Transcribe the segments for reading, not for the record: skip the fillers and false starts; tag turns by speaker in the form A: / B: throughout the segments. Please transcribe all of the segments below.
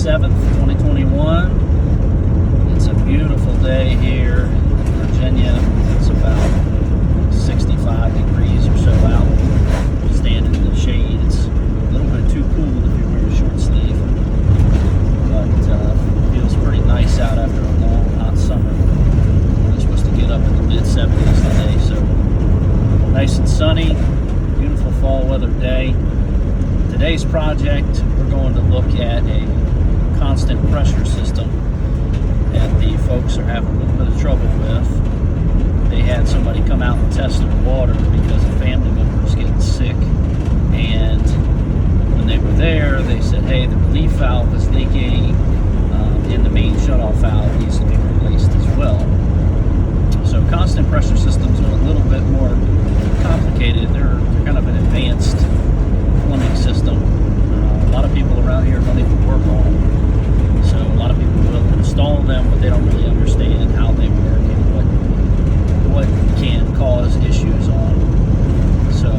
A: 7th, 2021. It's a beautiful day here in Virginia. It's about 65 degrees or so out. Standing in the shade. It's a little bit too cool if you're wearing a short sleeve, but feels pretty nice out after a long hot summer. We're supposed to get up in the mid-70s today, so nice and sunny, beautiful fall weather day. Today's project, we're going to look at a constant pressure system that the folks are having a little bit of trouble with. They had somebody come out and test their water because a family member was getting sick, and when they were there, they said, hey, the relief valve is leaking, and the main shutoff valve needs to be replaced as well. So constant pressure systems are a little bit more complicated. They're kind of an advanced plumbing system. A lot of people around here don't even work on them. So a lot of people will install them, but they don't really understand how they work and what can cause issues on them. So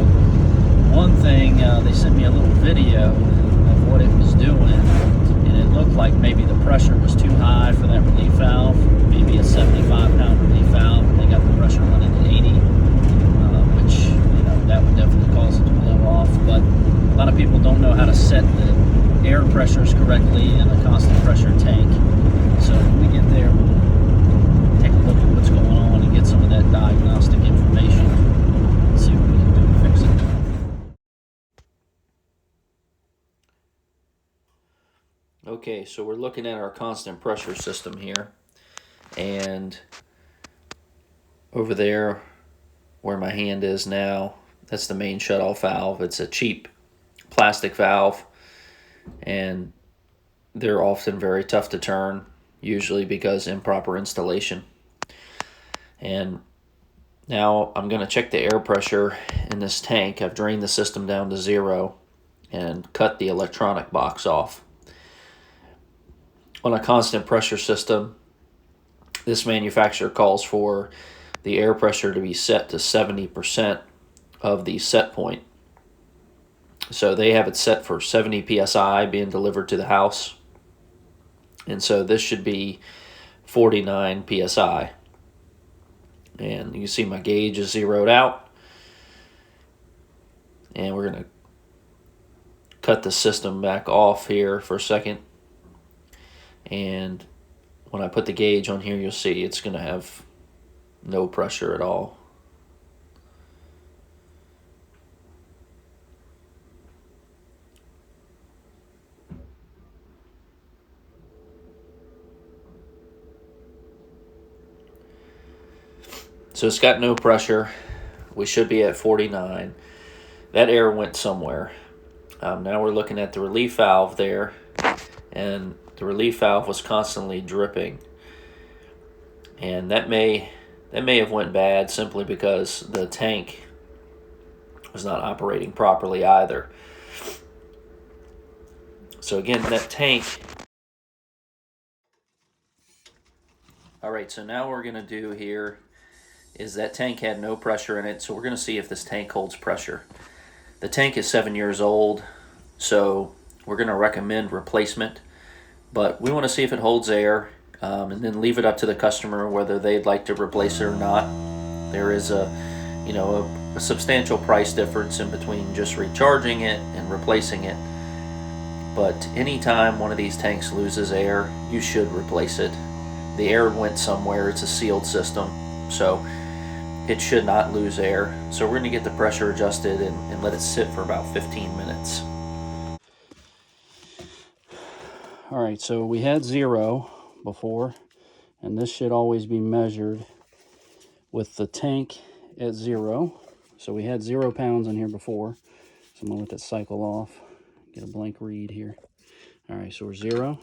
A: one thing, they sent me a little video of what it was doing, and it looked like maybe the pressure was too high for that relief valve, maybe a 75-pound relief valve, and they got the pressure running at 80, which, that would definitely cause it to blow off. But a lot of people don't know how to set the air pressures correctly in a constant pressure tank. So when we get there, we'll take a look at what's going on and get some of that diagnostic information and see what we can do to fix it. Okay, so we're looking at our constant pressure system here, and over there where my hand is now, that's the main shutoff valve. It's a cheap plastic valve, and they're often very tough to turn, usually because improper installation. And now I'm going to check the air pressure in this tank. I've drained the system down to 0 and cut the electronic box off. On a constant pressure system, this manufacturer calls for the air pressure to be set to 70% of the set point. So they have it set for 70 psi being delivered to the house. And so this should be 49 psi. And you can see my gauge is zeroed out. And we're going to cut the system back off here for a second. And when I put the gauge on here, you'll see it's going to have no pressure at all. So it's got no pressure. We should be at 49. That air went somewhere. Now we're looking at the relief valve there, and the relief valve was constantly dripping. And that may have went bad simply because the tank was not operating properly either. So again, that tank. All right, so now what we're going to do here is that tank had no pressure in it, so we're going to see if this tank holds pressure. The tank is 7 years old, so we're going to recommend replacement, but we want to see if it holds air, and then leave it up to the customer whether they'd like to replace it or not. There is a substantial price difference in between just recharging it and replacing it, but anytime one of these tanks loses air, you should replace it. The air went somewhere. It's a sealed system, so it should not lose air. So we're going to get the pressure adjusted and let it sit for about 15 minutes. All right, so we had 0 before, and this should always be measured with the tank at 0. So we had 0 pounds in here before. So I'm going to let that cycle off, get a blank read here. All right, so we're 0,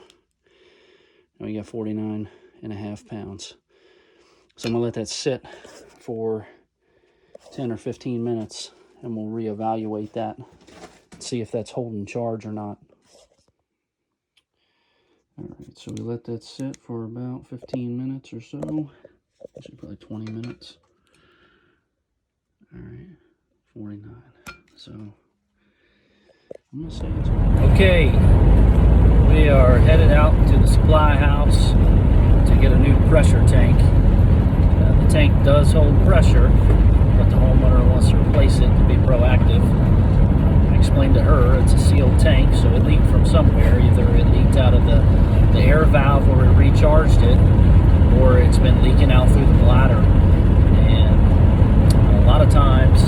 A: and we got 49.5 pounds. So I'm going to let that sit for 10 or 15 minutes, and we'll reevaluate that and see if that's holding charge or not. All right, so we let that sit for about 15 minutes or so. Actually, probably 20 minutes. All right, 49. So I'm going to say it's okay. We are headed out to the supply house to get a new pressure tank. The tank does hold pressure, but the homeowner wants to replace it to be proactive. I explained to her it's a sealed tank, so it leaked from somewhere. Either it leaked out of the air valve where we recharged it, or it's been leaking out through the bladder. And a lot of times,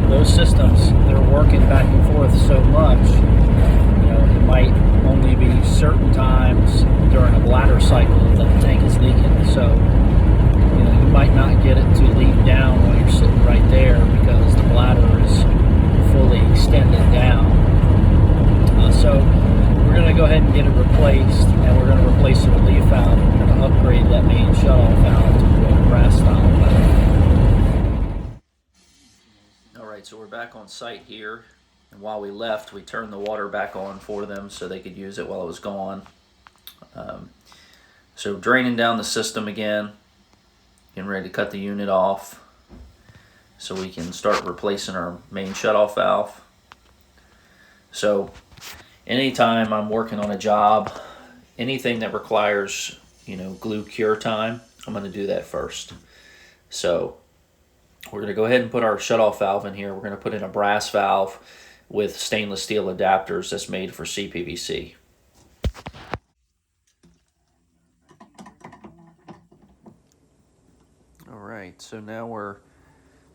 A: those systems, they're working back and forth so much, it might only be certain times during a bladder cycle that the tank is leaking. So, you might not get it to leak down while you're sitting right there because the bladder is fully extended down. So we're going to go ahead and get it replaced, and we're going to replace the relief valve. We're going to upgrade that main shutoff valve to a brass style valve. All right, so we're back on site here, and while we left, we turned the water back on for them so they could use it while it was gone. So draining down the system again, getting ready to cut the unit off so we can start replacing our main shutoff valve. So anytime I'm working on a job, anything that requires, glue cure time, I'm going to do that first. So we're going to go ahead and put our shutoff valve in here. We're going to put in a brass valve with stainless steel adapters that's made for CPVC. All right, so now we're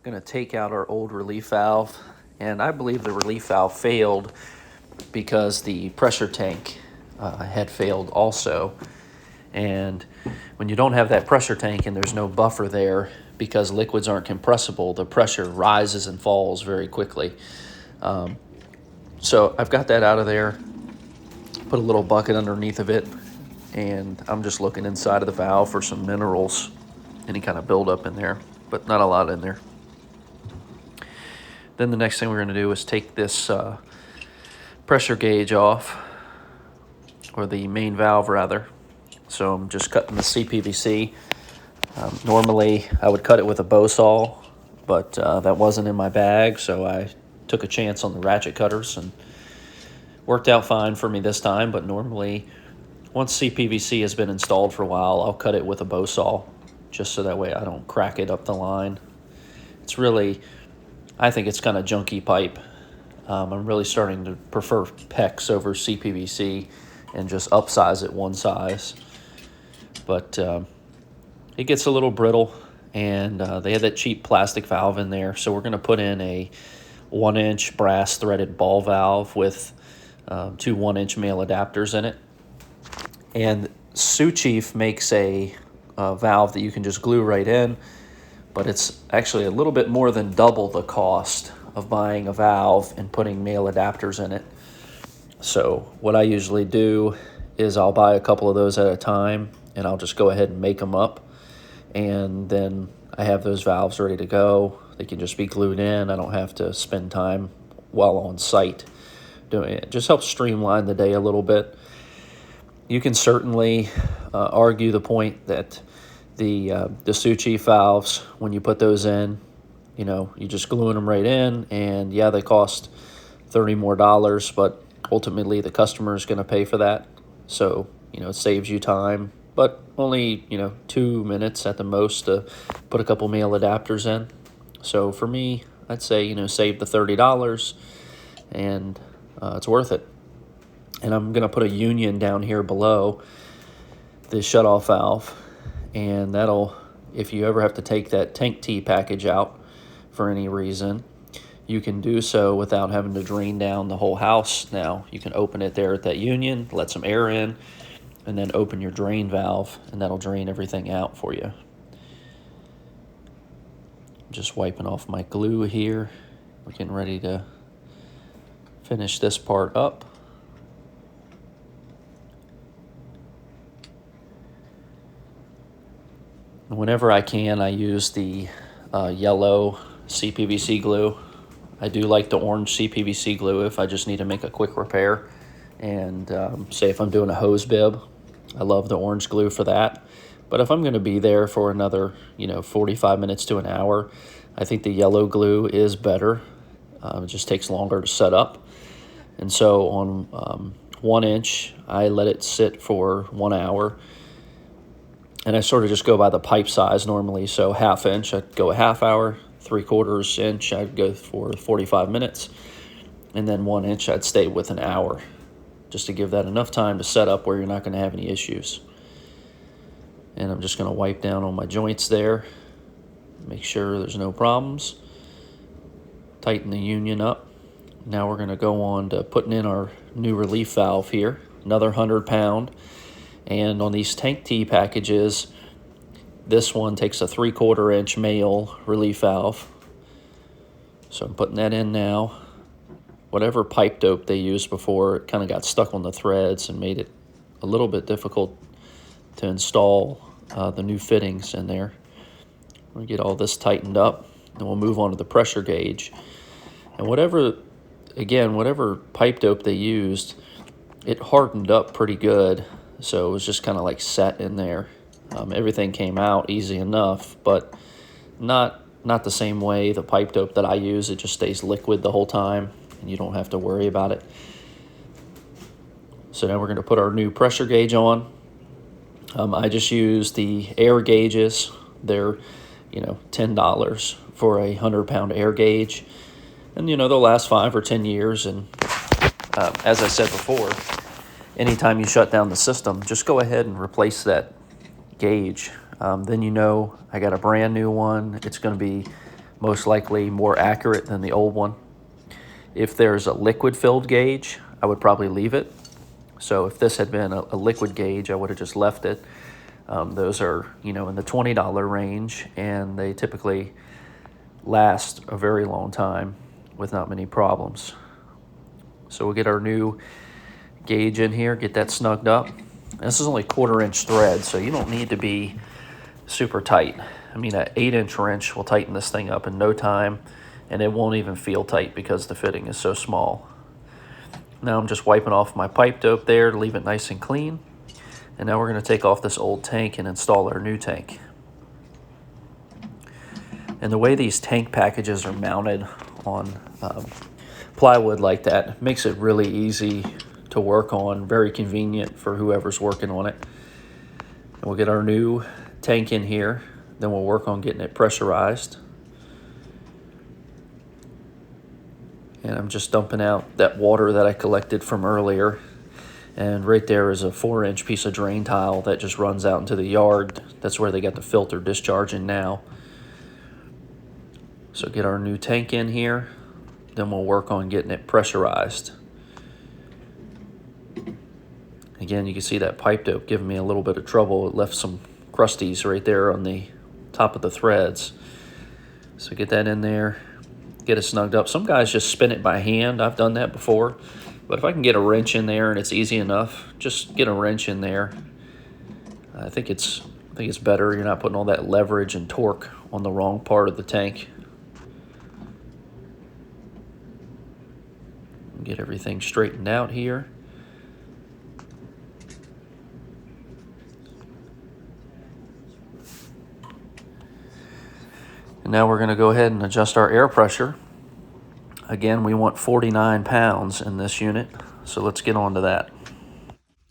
A: going to take out our old relief valve, and I believe the relief valve failed because the pressure tank had failed also. And when you don't have that pressure tank and there's no buffer there, because liquids aren't compressible, the pressure rises and falls very quickly. So I've got that out of there, put a little bucket underneath of it, and I'm just looking inside of the valve for some minerals, any kind of buildup in there, but not a lot in there. Then the next thing we're going to do is take this pressure gauge off, or the main valve rather. So I'm just cutting the CPVC. Normally I would cut it with a bow saw, but that wasn't in my bag, so I took a chance on the ratchet cutters and worked out fine for me this time. But normally, once CPVC has been installed for a while, I'll cut it with a bow saw, just so that way I don't crack it up the line. It's really, I think it's kind of junky pipe. I'm really starting to prefer PEX over CPVC and just upsize it one size. But it gets a little brittle, and they had that cheap plastic valve in there, so we're going to put in a 1-inch brass threaded ball valve with 2 1-inch male adapters in it. And Sioux Chief makes a valve that you can just glue right in, but it's actually a little bit more than double the cost of buying a valve and putting male adapters in it. So what I usually do is I'll buy a couple of those at a time, and I'll just go ahead and make them up, and then I have those valves ready to go. They can just be glued in. I don't have to spend time while on site doing it. It just helps streamline the day a little bit. You can certainly argue the point that the Sioux Chief valves, when you put those in, you just gluing them right in, and yeah, they cost $30 more, but ultimately the customer is going to pay for that. So, it saves you time, but only, 2 minutes at the most to put a couple male adapters in. So for me, I'd say, save the $30, and it's worth it. And I'm going to put a union down here below the shutoff valve, and that'll, if you ever have to take that tank T package out for any reason, you can do so without having to drain down the whole house. Now you can open it there at that union, let some air in, and then open your drain valve, and that'll drain everything out for you. Just wiping off my glue here. We're getting ready to finish this part up. Whenever I can, I use the yellow CPVC glue. I do like the orange CPVC glue if I just need to make a quick repair. And say if I'm doing a hose bib, I love the orange glue for that. But if I'm going to be there for another, 45 minutes to an hour, I think the yellow glue is better. It just takes longer to set up. And so on 1 inch, I let it sit for 1 hour. And I sort of just go by the pipe size normally. So 1/2 inch, I'd go a half hour. 3/4 inch, I'd go for 45 minutes. And then 1 inch, I'd stay with an hour, just to give that enough time to set up where you're not going to have any issues. And I'm just going to wipe down on my joints there, make sure there's no problems. Tighten the union up. Now we're going to go on to putting in our new relief valve here, another 100 pound. And on these tank T packages, this one takes a 3/4 inch male relief valve. So I'm putting that in now. Whatever pipe dope they used before, it kind of got stuck on the threads and made it a little bit difficult to install the new fittings in there. We'll get all this tightened up, then we'll move on to the pressure gauge. And whatever pipe dope they used, it hardened up pretty good, so it was just kind of like set in there. Everything came out easy enough, but not the same way the pipe dope that I use. It just stays liquid the whole time, and you don't have to worry about it. So now we're going to put our new pressure gauge on. I just use the air gauges. They're, $10 for a 100 pound air gauge, and they'll last 5 or 10 years. And as I said before, anytime you shut down the system, just go ahead and replace that gauge. Then I got a brand new one. It's going to be most likely more accurate than the old one. If there's a liquid filled gauge, I would probably leave it. So if this had been a liquid gauge, I would have just left it. Those are, in the $20 range, and they typically last a very long time with not many problems. So we'll get our new gauge in here, get that snugged up. This is only 1/4 inch thread, so you don't need to be super tight. I mean, an 8-inch wrench will tighten this thing up in no time, and it won't even feel tight because the fitting is so small. Now I'm just wiping off my pipe dope there to leave it nice and clean. And now we're going to take off this old tank and install our new tank. And the way these tank packages are mounted on plywood like that makes it really easy to work on, very convenient for whoever's working on it. And we'll get our new tank in here, then we'll work on getting it pressurized. And I'm just dumping out that water that I collected from earlier. And right there is a 4-inch piece of drain tile that just runs out into the yard. That's where they got the filter discharging now. So get our new tank in here, then we'll work on getting it pressurized. Again, you can see that pipe dope giving me a little bit of trouble. It left some crusties right there on the top of the threads. So get that in there, get it snugged up. Some guys just spin it by hand. I've done that before. But if I can get a wrench in there and it's easy enough, just get a wrench in there. I think it's better. You're not putting all that leverage and torque on the wrong part of the tank. Get everything straightened out here. And now we're going to go ahead and adjust our air pressure. Again, we want 49 pounds in this unit, so let's get on to that.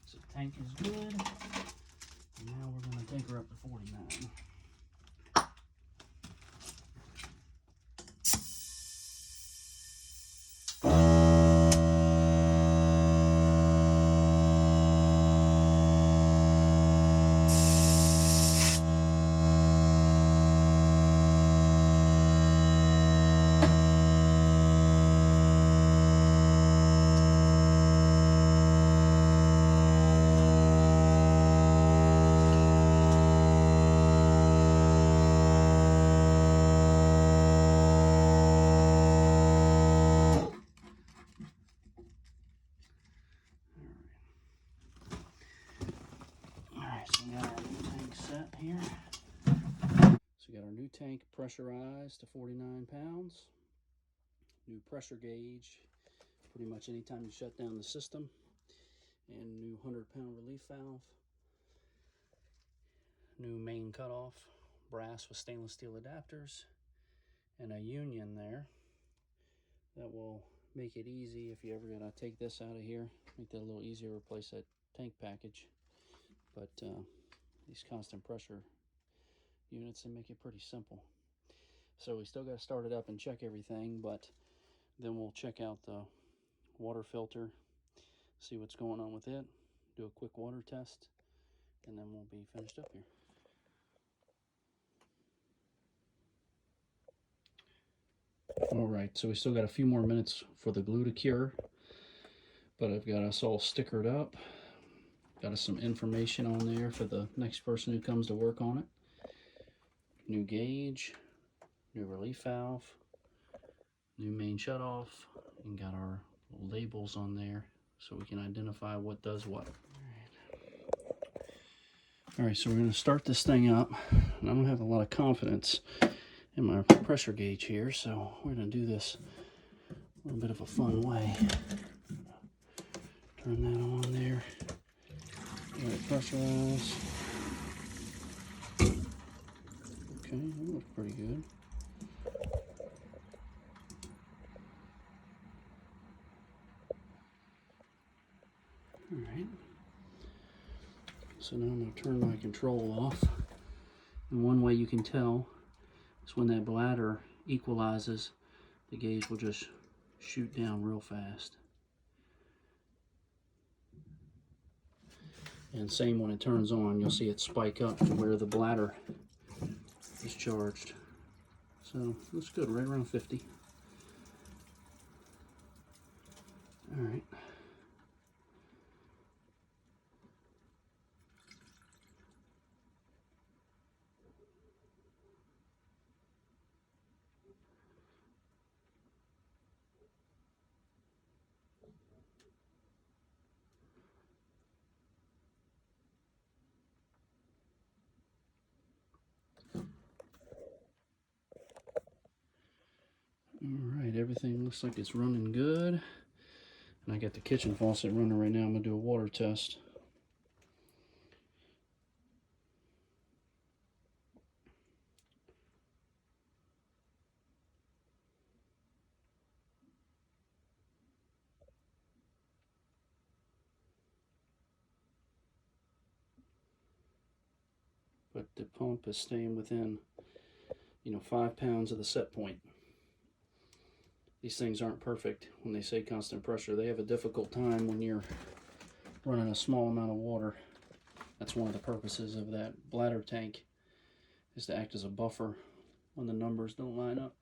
A: So the tank is good. And now we're going to take her up to 49. So we got our new tank set here. So we got our new tank pressurized to 49 pounds. New pressure gauge, pretty much anytime you shut down the system. And new 100-pound relief valve. New main cutoff, brass with stainless steel adapters. And a union there that will make it easy if you ever gotta take this out of here. Make that a little easier, replace that tank package. But these constant pressure units, they make it pretty simple. So we still got to start it up and check everything, but then we'll check out the water filter, see what's going on with it, do a quick water test, and then we'll be finished up here. All right, so we still got a few more minutes for the glue to cure, but I've got us all stickered up. Got us some information on there for the next person who comes to work on it. New gauge, new relief valve, new main shutoff, and got our labels on there so we can identify what does what. All right, so we're going to start this thing up. And I don't have a lot of confidence in my pressure gauge here, so we're going to do this a little bit of a fun way. Turn that on there. Let it pressurize. Okay, that looks pretty good. All right. So now I'm going to turn my control off. And one way you can tell is when that bladder equalizes, the gauge will just shoot down real fast. And same when it turns on, you'll see it spike up to where the bladder is charged. So that's good, right around 50. All right. Alright, everything looks like it's running good. And I got the kitchen faucet running right now. I'm going to do a water test. But the pump is staying within, 5 pounds of the set point. These things aren't perfect. When they say constant pressure, they have a difficult time when you're running a small amount of water. That's one of the purposes of that bladder tank, is to act as a buffer when the numbers don't line up.